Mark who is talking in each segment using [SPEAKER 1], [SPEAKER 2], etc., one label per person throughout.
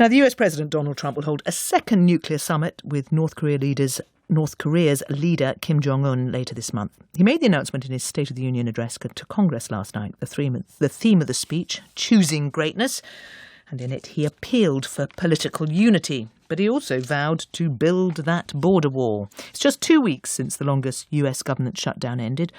[SPEAKER 1] Now, the US President Donald Trump will hold a second nuclear summit with North Korea's leader Kim Jong-un later this month. He made the announcement in his State of the Union address to Congress last night, the theme of the speech, choosing greatness, and in it he appealed for political unity. But he also vowed to build that border wall. It's just 2 weeks since the longest US government shutdown ended,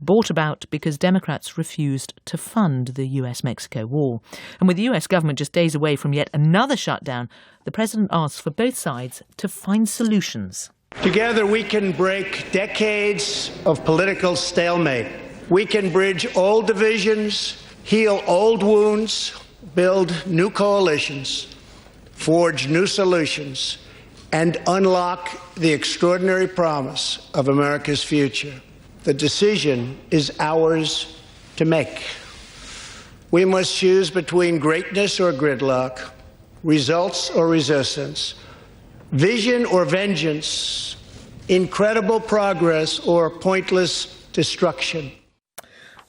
[SPEAKER 1] brought about because Democrats refused to fund the US-Mexico wall. And with the US government just days away from yet another shutdown, the president asked for both sides to find solutions.
[SPEAKER 2] Together we can break decades of political stalemate. We can bridge old divisions, heal old wounds, build new coalitions, forge new solutions, and unlock the extraordinary promise of America's future. The decision is ours to make. We must choose between greatness or gridlock, results or resistance, vision or vengeance, incredible progress or pointless destruction.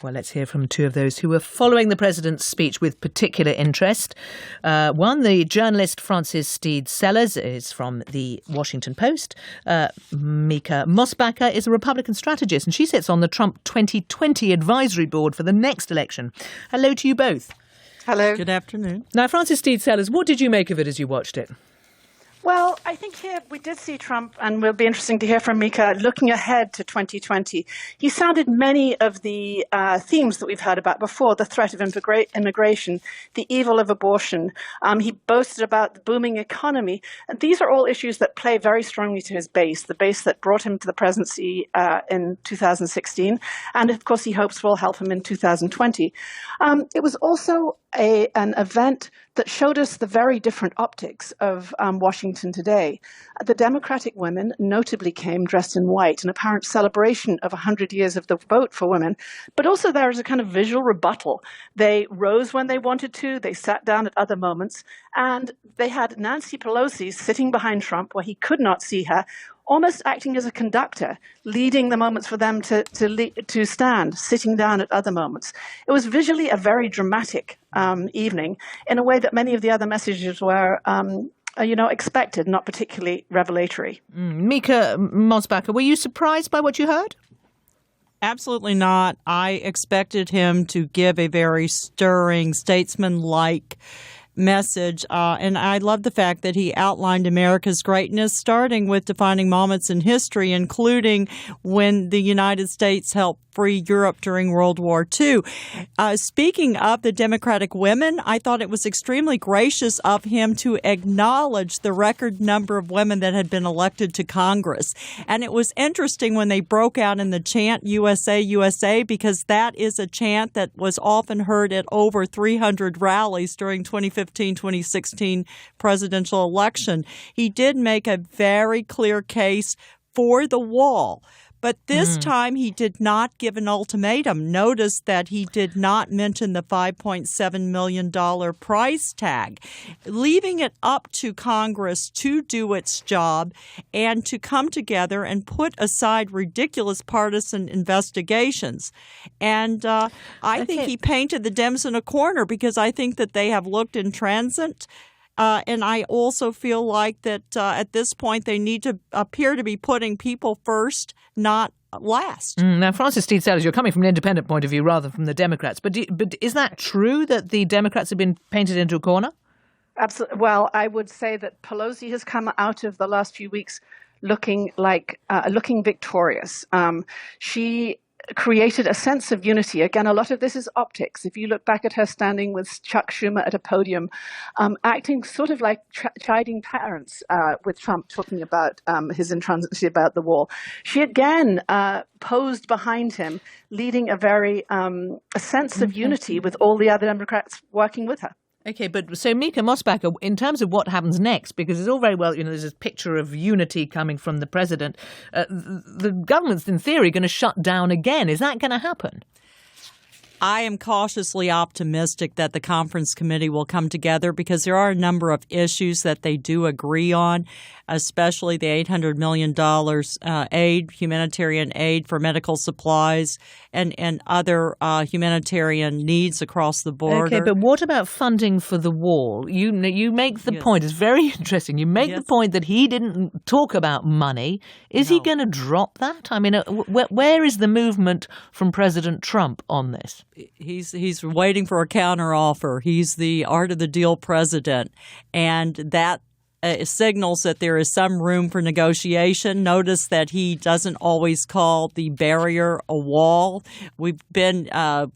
[SPEAKER 1] Well, let's hear from two of those who were following the president's speech with particular interest. One, the journalist Frances Stead Sellers is from the Washington Post. Mica Mosbacher is a Republican strategist, and she sits on the Trump 2020 advisory board for the next election. Hello to you both.
[SPEAKER 3] Hello.
[SPEAKER 4] Good afternoon.
[SPEAKER 1] Now, Frances Stead Sellers, what did you make of it as you watched it?
[SPEAKER 3] Well, I think here we did see Trump, and will be interesting to hear from Mica, looking ahead to 2020. He sounded many of the themes that we've heard about before, the threat of immigration, the evil of abortion. He boasted about the booming economy. And these are all issues that play very strongly to his base, the base that brought him to the presidency in 2016. And, of course, he hopes will help him in 2020. It was also an event that showed us the very different optics of Washington today. The Democratic women notably came dressed in white, an apparent celebration of 100 years of the vote for women. But also there is a kind of visual rebuttal. They rose when they wanted to. They sat down at other moments. And they had Nancy Pelosi sitting behind Trump where he could not see her, almost acting as a conductor, leading the moments for them to stand, sitting down at other moments. It was visually a very dramatic evening in a way that many of the other messages were expected, not particularly revelatory.
[SPEAKER 1] Mica Mosbacher, were you surprised by what you heard?
[SPEAKER 4] Absolutely not. I expected him to give a very stirring, statesman-like message, and I love the fact that he outlined America's greatness, starting with defining moments in history, including when the United States helped free Europe during World War II. Speaking of the Democratic women, I thought it was extremely gracious of him to acknowledge the record number of women that had been elected to Congress. And it was interesting when they broke out in the chant USA, USA, because that is a chant that was often heard at over 300 rallies during 2015-2016 presidential election. He did make a very clear case for the wall. But this time he did not give an ultimatum. Notice that he did not mention the $5.7 million price tag, leaving it up to Congress to do its job and to come together and put aside ridiculous partisan investigations. And I think he painted the Dems in a corner because I think that they have looked intransigent. And I also feel like that at this point they need to appear to be putting people first, not last.
[SPEAKER 1] Now, Frances Stead Sellers, you're coming from an independent point of view rather than from the Democrats. But is that true that the Democrats have been painted into a corner?
[SPEAKER 3] Absolutely. Well, I would say that Pelosi has come out of the last few weeks looking victorious. She created a sense of unity. Again, a lot of this is optics. If you look back at her standing with Chuck Schumer at a podium, acting sort of like chiding parents with Trump talking about his intransigency about the wall. She again posed behind him, leading a sense of unity with all the other Democrats working with her.
[SPEAKER 1] Okay, but so Mica Mosbacher, in terms of what happens next, because it's all very well, there's this picture of unity coming from the president. The government's, in theory, going to shut down again. Is that going to happen?
[SPEAKER 4] I am cautiously optimistic that the conference committee will come together because there are a number of issues that they do agree on, especially the $800 million humanitarian aid for medical supplies and other humanitarian needs across the border.
[SPEAKER 1] Okay, but what about funding for the wall? You make the point. It's very interesting. You make the point that he didn't talk about money. Is he going to drop that? I mean, where is the movement from President Trump on this?
[SPEAKER 4] He's waiting for a counteroffer. He's the art of the deal president, and that signals that there is some room for negotiation. Notice that he doesn't always call the barrier a wall. We've been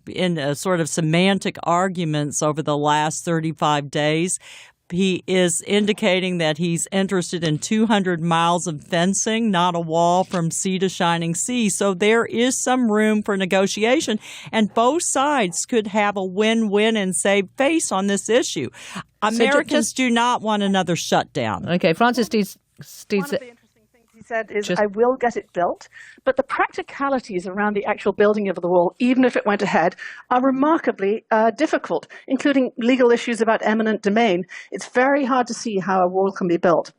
[SPEAKER 4] in a sort of semantic arguments over the last 35 days. He is indicating that he's interested in 200 miles of fencing, not a wall from sea to shining sea. So there is some room for negotiation, and both sides could have a win-win and save face on this issue. Americans do not want another shutdown.
[SPEAKER 1] Okay, Francis Steeds.
[SPEAKER 3] One of the interesting things he said is, I will get it built, but the practicalities around the actual building of the wall, even if it went ahead, are remarkably difficult, including legal issues about eminent domain. It's very hard to see how a wall can be built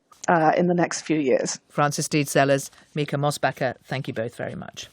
[SPEAKER 3] in the next few years.
[SPEAKER 1] Francis Steeds Sellers, Mica Mosbacher, thank you both very much.